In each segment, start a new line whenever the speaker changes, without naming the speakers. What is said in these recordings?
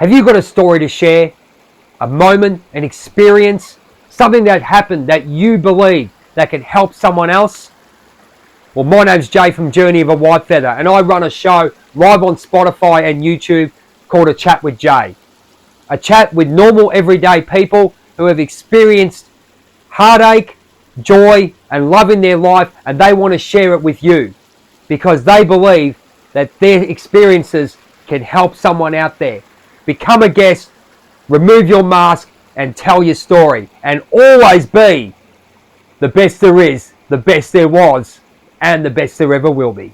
Have you got a story to share? A moment, an experience, something that happened that you believe that can help someone else? Well, my name's Jay from Journey of a Whitefeather, and I run a show live on Spotify and YouTube called A Chat with Jay. A chat with normal, everyday people who have experienced heartache, joy, and love in their life, and they want to share it with you because they believe that their experiences can help someone out there. Become a guest, remove your mask, and tell your story, and always be the best there is, the best there was, and the best there ever will be.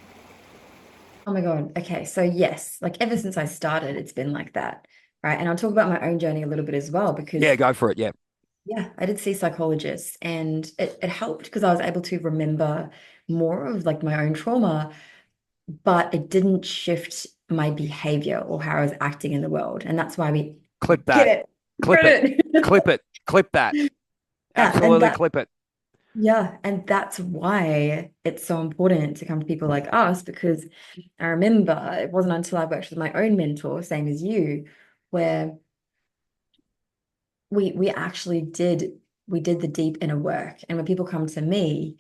Oh my God. Okay. So yes, like ever since I started, it's been like that. Right. And I'll talk about my own journey a little bit as well,
Yeah,
because
go for it. Yeah.
yeah, I did see psychologists and it helped because I was able to remember more of like my own trauma, but it didn't shift my behavior or how I was acting in the world. And that's why we
Clip
get
that.
it.
Clip it.
Get it.
Clip it. Clip that.
Yeah. And
Absolutely
that,
clip it.
yeah. And that's why it's so important to come to people like us, because I remember it wasn't until I worked with my own mentor, same as you, where we actually did the deep inner work. And when people come to me,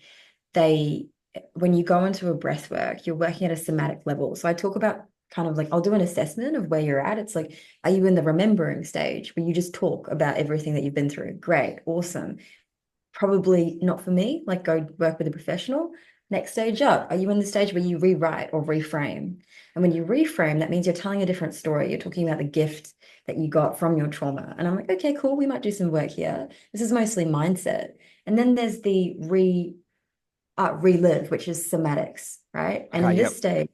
they when you go into a breath work, you're working at a somatic level. So I talk about kind of like I'll do an assessment of where you're at. It's like, are you in the remembering stage where you just talk about everything that you've been through? Great, awesome. Probably not for me, like go work with a professional. Next stage up, are you in the stage where you rewrite or reframe? And when you reframe, that means you're telling a different story. You're talking about the gift that you got from your trauma. And I'm like, okay, cool, we might do some work here. This is mostly mindset. And then there's the relive, which is somatics, right? And in
Okay. Yep.
this stage,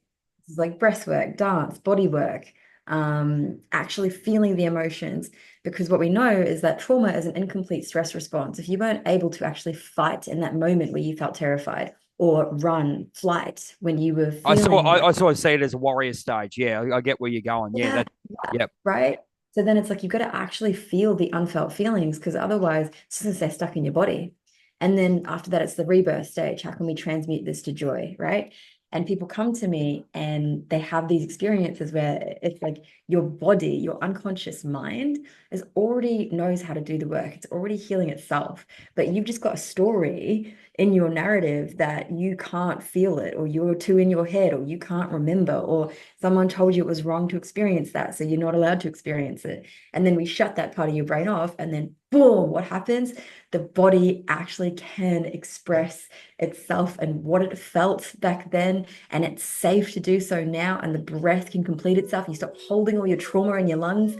it's like breath work, dance, body work, actually feeling the emotions. Because what we know is that trauma is an incomplete stress response. If you weren't able to actually fight in that moment where you felt terrified, or run, flight when you were
I saw.
feeling
I sort of see it as a warrior stage. Yeah, I get where you're going. Yeah.
yeah,
That.
yeah,
Yep.
right? So then it's like you've got to actually feel the unfelt feelings, because otherwise it's just going to stay stuck in your body. And then after that, it's the rebirth stage. How can we transmute this to joy, right? And people come to me and they have these experiences where it's like your body, your unconscious mind is already knows how to do the work. It's already healing itself. But you've just got a story in your narrative that you can't feel it, or you're too in your head, or you can't remember, or someone told you it was wrong to experience that, so you're not allowed to experience it. And then we shut that part of your brain off, and then boom, what happens? The body actually can express itself and what it felt back then, and it's safe to do so now, and the breath can complete itself. You stop holding all your trauma in your lungs.